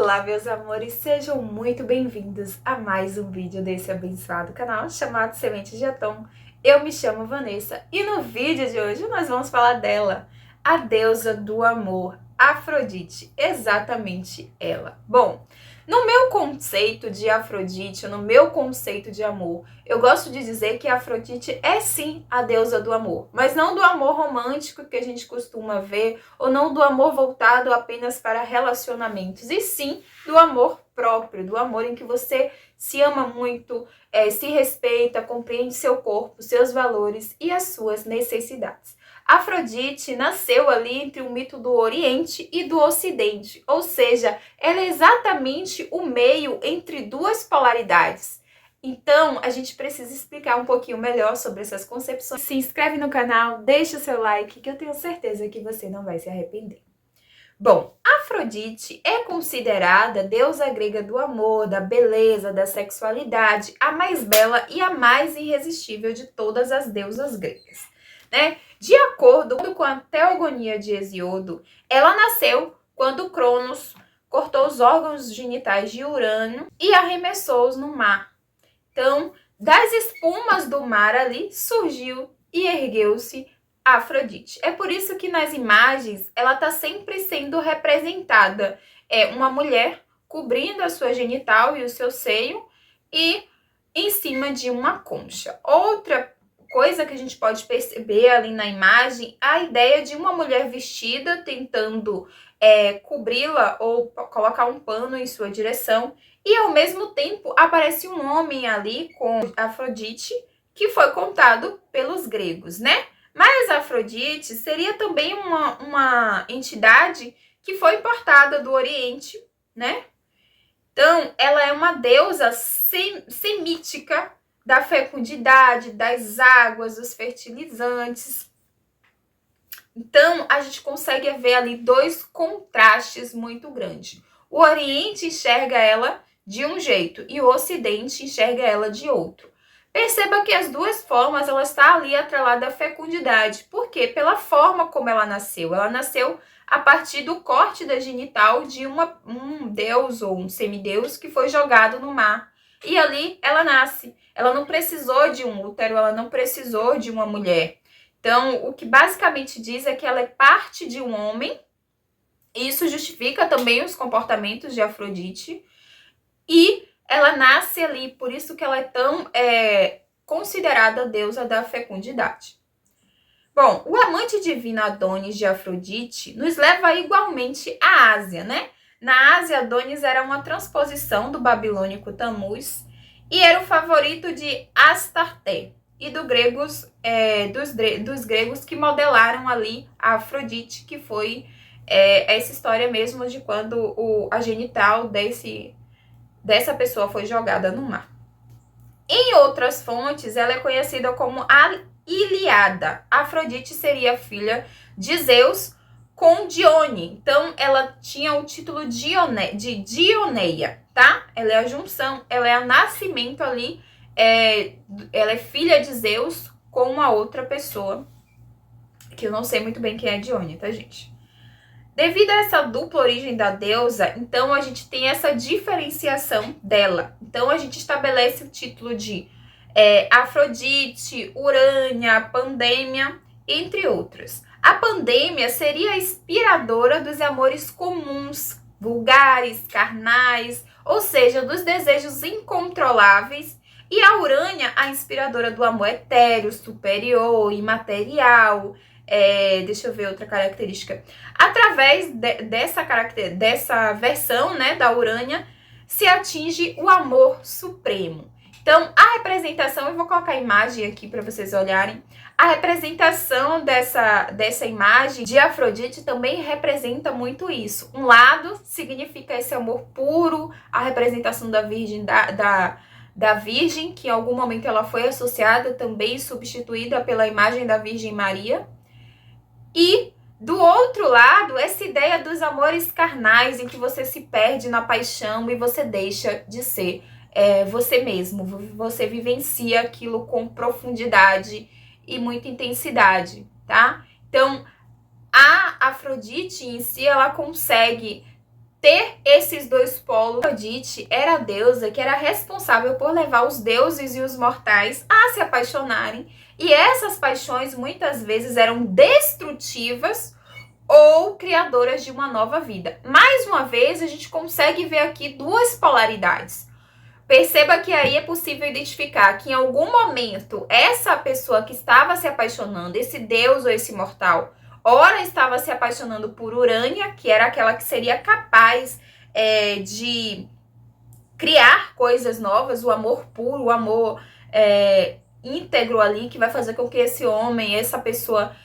Olá, meus amores, sejam muito bem-vindos a mais um vídeo desse abençoado canal chamado Sementes de Atom. Eu me chamo Vanessa e no vídeo de hoje nós vamos falar dela, a deusa do amor, Afrodite, exatamente ela. Bom, no meu conceito de Afrodite, no meu conceito de amor, eu gosto de dizer que Afrodite é sim a deusa do amor, mas não do amor romântico que a gente costuma ver, ou não do amor voltado apenas para relacionamentos, e sim do amor próprio, do amor em que você se ama muito, se respeita, compreende seu corpo, seus valores e as suas necessidades. Afrodite nasceu ali entre o mito do Oriente e do Ocidente, ou seja, ela é exatamente o meio entre duas polaridades. Então, a gente precisa explicar um pouquinho melhor sobre essas concepções. Se inscreve no canal, deixa o seu like, que eu tenho certeza que você não vai se arrepender. Bom, Afrodite é considerada deusa grega do amor, da beleza, da sexualidade, a mais bela e a mais irresistível de todas as deusas gregas, né? De acordo com a Teogonia de Hesíodo, ela nasceu quando Cronos cortou os órgãos genitais de Urano e arremessou-os no mar. Então, das espumas do mar ali surgiu e ergueu-se Afrodite. É por isso que nas imagens ela está sempre sendo representada uma mulher cobrindo a sua genital e o seu seio e em cima de uma concha. Outra coisa que a gente pode perceber ali na imagem, a ideia de uma mulher vestida tentando cobri-la ou colocar um pano em sua direção, e ao mesmo tempo aparece um homem ali com Afrodite, que foi contado pelos gregos, né? Mas Afrodite seria também uma entidade que foi importada do Oriente, né? Então, ela é uma deusa semítica da fecundidade, das águas, dos fertilizantes. Então, a gente consegue ver ali dois contrastes muito grandes. O Oriente enxerga ela de um jeito e o Ocidente enxerga ela de outro. Perceba que as duas formas, ela está ali atrelada à fecundidade. Por quê? Pela forma como ela nasceu. Ela nasceu a partir do corte da genital de um deus ou um semideus que foi jogado no mar. E ali ela nasce. Ela não precisou de um útero, ela não precisou de uma mulher. Então, o que basicamente diz é que ela é parte de um homem. Isso justifica também os comportamentos de Afrodite. E ela nasce ali, por isso que ela é tão considerada a deusa da fecundidade. Bom, o amante divino Adonis de Afrodite nos leva igualmente à Ásia, né? Na Ásia, Adonis era uma transposição do babilônico Tammuz e era o favorito de Astarté e dos gregos que modelaram ali a Afrodite, que foi essa história mesmo de quando a genital dessa pessoa foi jogada no mar. Em outras fontes, ela é conhecida como a Ilíada. Afrodite seria filha de Zeus com Dione. Então, ela tinha o título de Dioneia, tá? Ela é a junção, ela é o nascimento ali. Ela é filha de Zeus com uma outra pessoa, que eu não sei muito bem quem é Dione, tá, gente? Devido a essa dupla origem da deusa, então a gente tem essa diferenciação dela. Então a gente estabelece o título de Afrodite, Urânia, Pandêmia, entre outras. A Pandêmia seria a inspiradora dos amores comuns, vulgares, carnais, ou seja, dos desejos incontroláveis. E a Urânia, a inspiradora do amor etéreo, superior, imaterial. Deixa eu ver outra característica. Através dessa versão, né, da Urânia, se atinge o amor supremo. Então, a representação, eu vou colocar a imagem aqui para vocês olharem. A representação dessa imagem de Afrodite também representa muito isso. Um lado significa esse amor puro, a representação da Virgem, da Virgem, que em algum momento ela foi associada, também substituída pela imagem da Virgem Maria. E do outro lado, essa ideia dos amores carnais, em que você se perde na paixão e você deixa de ser você mesmo. Você vivencia aquilo com profundidade e muita intensidade, tá? Então, a Afrodite em si, ela consegue ter esses dois polos. Afrodite era a deusa que era responsável por levar os deuses e os mortais a se apaixonarem, e essas paixões muitas vezes eram destrutivas ou criadoras de uma nova vida. Mais uma vez, a gente consegue ver aqui duas polaridades. Perceba que aí é possível identificar que em algum momento essa pessoa que estava se apaixonando, esse deus ou esse mortal, ora estava se apaixonando por Urânia, que era aquela que seria capaz de criar coisas novas, o amor puro, o amor íntegro ali, que vai fazer com que esse homem, essa pessoa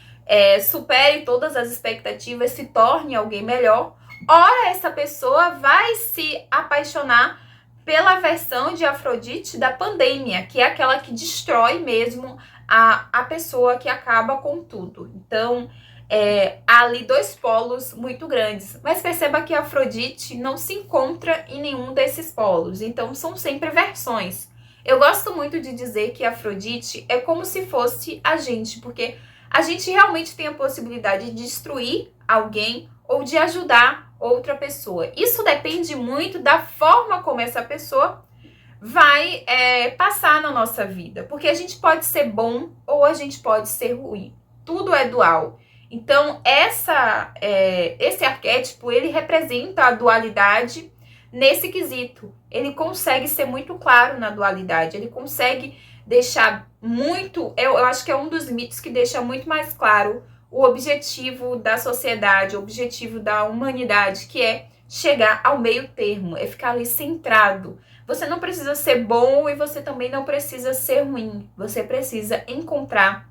supere todas as expectativas, se torne alguém melhor. Ora, essa pessoa vai se apaixonar pela versão de Afrodite da Pandemia, que é aquela que destrói mesmo a pessoa, que acaba com tudo. Então, há ali dois polos muito grandes. Mas perceba que Afrodite não se encontra em nenhum desses polos. Então, são sempre versões. Eu gosto muito de dizer que Afrodite é como se fosse a gente, porque a gente realmente tem a possibilidade de destruir alguém ou de ajudar outra pessoa. Isso depende muito da forma como essa pessoa vai passar na nossa vida. Porque a gente pode ser bom ou a gente pode ser ruim. Tudo é dual. Então, esse arquétipo, ele representa a dualidade nesse quesito. Ele consegue ser muito claro na dualidade. Ele consegue deixar muito... Eu acho que é um dos mitos que deixa muito mais claro o objetivo da sociedade, o objetivo da humanidade, que é chegar ao meio termo, é ficar ali centrado. Você não precisa ser bom e você também não precisa ser ruim. Você precisa encontrar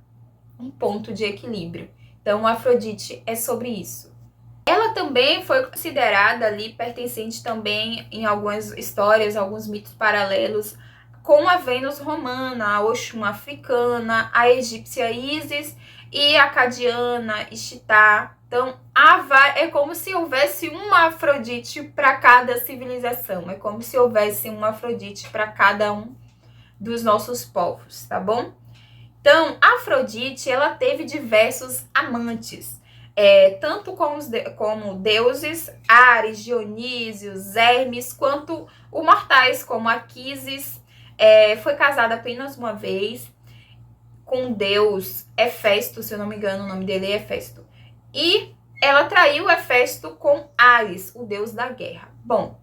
um ponto de equilíbrio. Então, Afrodite é sobre isso. Ela também foi considerada ali pertencente também em algumas histórias, alguns mitos paralelos, com a Vênus romana, a Oxum africana, a egípcia Ísis e a acadiana Ishtar. Então, é como se houvesse uma Afrodite para cada civilização. É como se houvesse uma Afrodite para cada um dos nossos povos, tá bom? Então, Afrodite, ela teve diversos amantes. Tanto como deuses, Ares, Dionísio, Hermes, quanto os mortais, como Aquiles. Foi casada apenas uma vez com o deus Hefesto, se eu não me engano, o nome dele é Hefesto. E ela traiu Hefesto com Ares, o deus da guerra. Bom,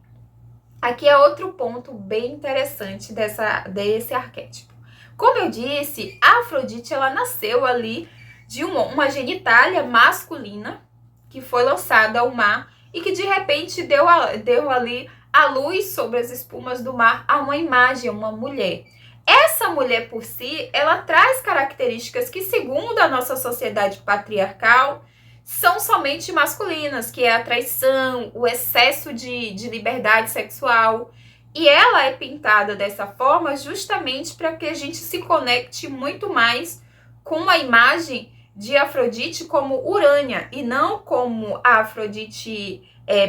aqui é outro ponto bem interessante desse arquétipo. Como eu disse, a Afrodite, ela nasceu ali de uma genitália masculina que foi lançada ao mar e que de repente deu ali a luz sobre as espumas do mar a uma imagem, uma mulher. Essa mulher por si, ela traz características que, segundo a nossa sociedade patriarcal, são somente masculinas, que é a traição, o excesso de liberdade sexual. E ela é pintada dessa forma justamente para que a gente se conecte muito mais com a imagem de Afrodite como Urânia e não como a Afrodite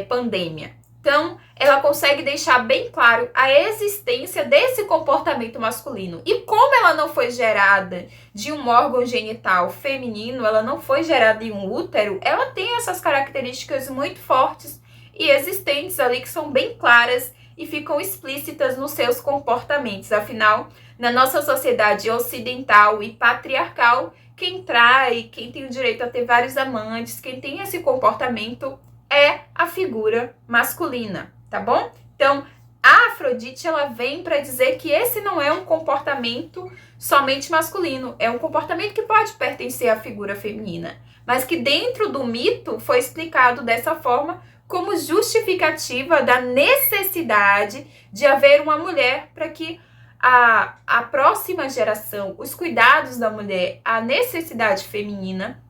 Pandemia. Então, ela consegue deixar bem claro a existência desse comportamento masculino. E como ela não foi gerada de um órgão genital feminino, ela não foi gerada em um útero, ela tem essas características muito fortes e existentes ali que são bem claras e ficam explícitas nos seus comportamentos. Afinal, na nossa sociedade ocidental e patriarcal, quem trai, quem tem o direito a ter vários amantes, quem tem esse comportamento é a figura masculina, tá bom? Então, a Afrodite, ela vem para dizer que esse não é um comportamento somente masculino, é um comportamento que pode pertencer à figura feminina, mas que dentro do mito foi explicado dessa forma como justificativa da necessidade de haver uma mulher para que a próxima geração, os cuidados da mulher, a necessidade feminina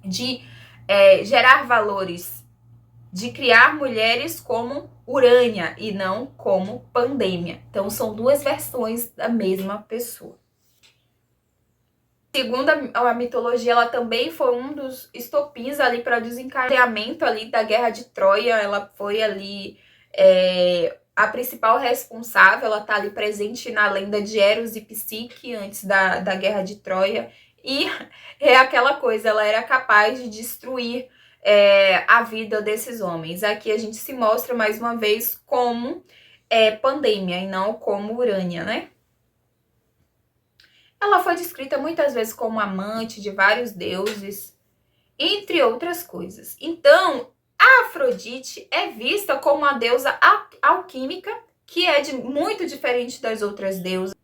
de gerar valores, de criar mulheres como Urânia e não como Pandemia. Então, são duas versões da mesma pessoa. Segundo a mitologia, ela também foi um dos estopins ali para o desencadeamento ali da Guerra de Troia. Ela foi ali a principal responsável, ela está ali presente na lenda de Eros e Psique antes da Guerra de Troia. E é aquela coisa, ela era capaz de destruir a vida desses homens. Aqui a gente se mostra mais uma vez como Pandêmia e não como Urânia, né? Ela foi descrita muitas vezes como amante de vários deuses, entre outras coisas. Então, a Afrodite é vista como uma deusa alquímica, que é muito diferente das outras deusas.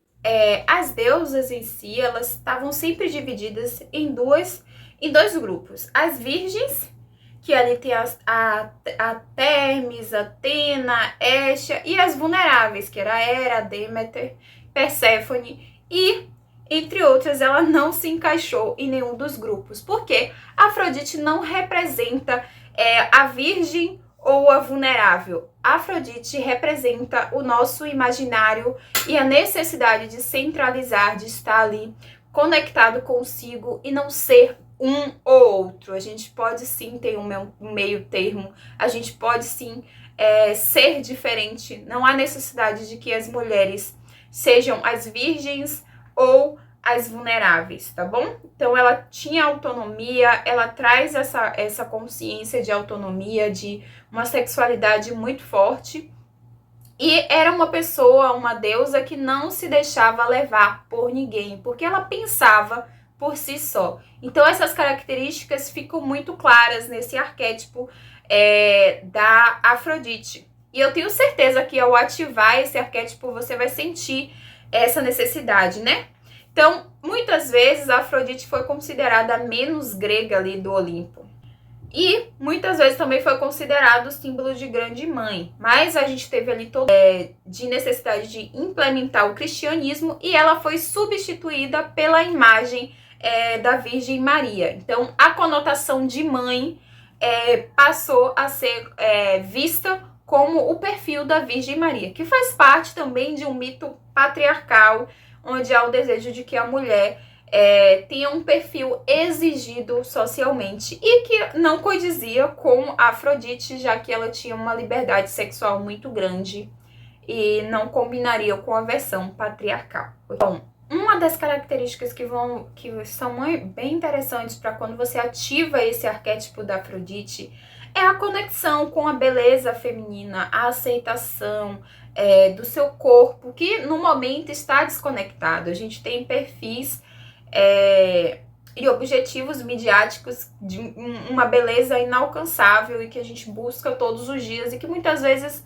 As deusas em si, elas estavam sempre divididas em dois grupos. As virgens, que ali tem a Termes, Atena, Hestia, e as vulneráveis, que era Hera, Deméter, Perséfone, e entre outras, ela não se encaixou em nenhum dos grupos, porque Afrodite não representa a virgem ou a vulnerável. Afrodite representa o nosso imaginário e a necessidade de centralizar, de estar ali conectado consigo e não ser um ou outro. A gente pode sim ter um meio termo, a gente pode sim ser diferente. Não há necessidade de que as mulheres sejam as virgens ou as vulneráveis, tá bom? Então ela tinha autonomia, ela traz essa consciência de autonomia, de uma sexualidade muito forte, e era uma pessoa, uma deusa que não se deixava levar por ninguém, porque ela pensava por si só. Então essas características ficam muito claras nesse arquétipo da Afrodite. E eu tenho certeza que ao ativar esse arquétipo você vai sentir essa necessidade, né? Então, muitas vezes a Afrodite foi considerada a menos grega ali do Olimpo. E muitas vezes também foi considerado o símbolo de grande mãe. Mas a gente teve ali toda de necessidade de implementar o cristianismo e ela foi substituída pela imagem da Virgem Maria. Então, a conotação de mãe passou a ser vista como o perfil da Virgem Maria, que faz parte também de um mito patriarcal, onde há o desejo de que a mulher tenha um perfil exigido socialmente e que não condizia com a Afrodite, já que ela tinha uma liberdade sexual muito grande e não combinaria com a versão patriarcal. Então, uma das características que são bem interessantes para quando você ativa esse arquétipo da Afrodite é a conexão com a beleza feminina, a aceitação do seu corpo, que no momento está desconectado. A gente tem perfis e objetivos midiáticos de uma beleza inalcançável e que a gente busca todos os dias e que muitas vezes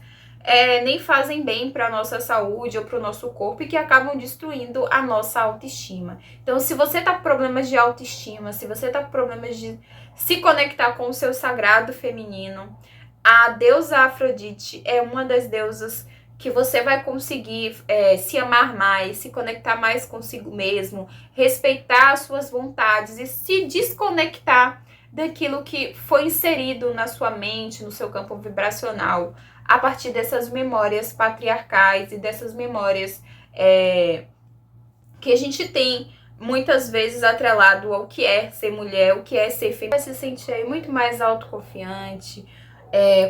nem fazem bem para a nossa saúde ou para o nosso corpo e que acabam destruindo a nossa autoestima. Então, se você tá com problemas de autoestima, se você tá com problemas de se conectar com o seu sagrado feminino, a deusa Afrodite é uma das deusas que você vai conseguir se amar mais, se conectar mais consigo mesmo, respeitar as suas vontades e se desconectar daquilo que foi inserido na sua mente, no seu campo vibracional, a partir dessas memórias patriarcais e dessas memórias que a gente tem muitas vezes atrelado ao que é ser mulher, o que é ser feminina. Vai se sentir aí muito mais autoconfiante,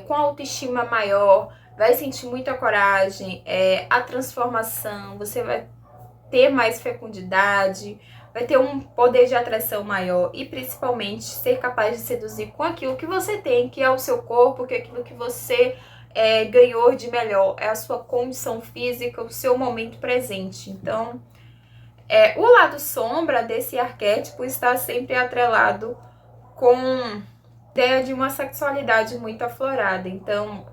com autoestima maior, vai sentir muita coragem, a transformação, você vai ter mais fecundidade, vai ter um poder de atração maior e principalmente ser capaz de seduzir com aquilo que você tem, que é o seu corpo, que é aquilo que você ganhou de melhor, é a sua condição física, o seu momento presente. Então, o lado sombra desse arquétipo está sempre atrelado com a ideia de uma sexualidade muito aflorada. Então,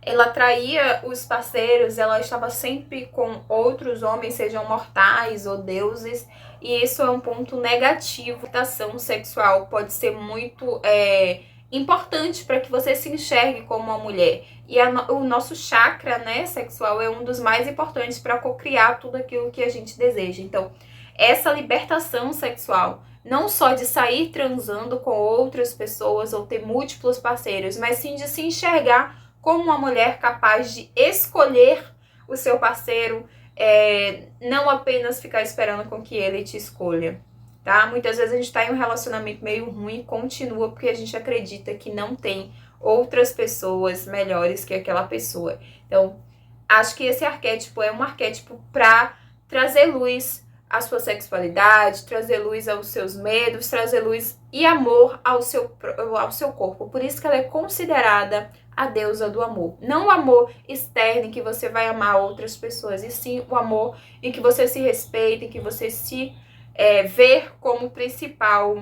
ela atraía os parceiros, ela estava sempre com outros homens, sejam mortais ou deuses, e isso é um ponto negativo. A ação sexual pode ser muito importante para que você se enxergue como uma mulher. E o nosso chakra, né, sexual é um dos mais importantes para cocriar tudo aquilo que a gente deseja. Então, essa libertação sexual, não só de sair transando com outras pessoas ou ter múltiplos parceiros, mas sim de se enxergar como uma mulher capaz de escolher o seu parceiro, não apenas ficar esperando com que ele te escolha, tá? Muitas vezes a gente tá em um relacionamento meio ruim e continua porque a gente acredita que não tem outras pessoas melhores que aquela pessoa. Então, acho que esse arquétipo é um arquétipo para trazer luz à sua sexualidade, trazer luz aos seus medos, trazer luz e amor ao seu corpo. Por isso que ela é considerada a deusa do amor. Não o amor externo em que você vai amar outras pessoas, e sim o amor em que você se respeita, em que você se vê como principal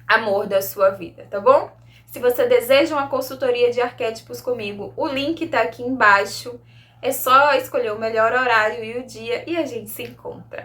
amor da sua vida, tá bom? Se você deseja uma consultoria de arquétipos comigo, o link tá aqui embaixo. É só escolher o melhor horário e o dia e a gente se encontra.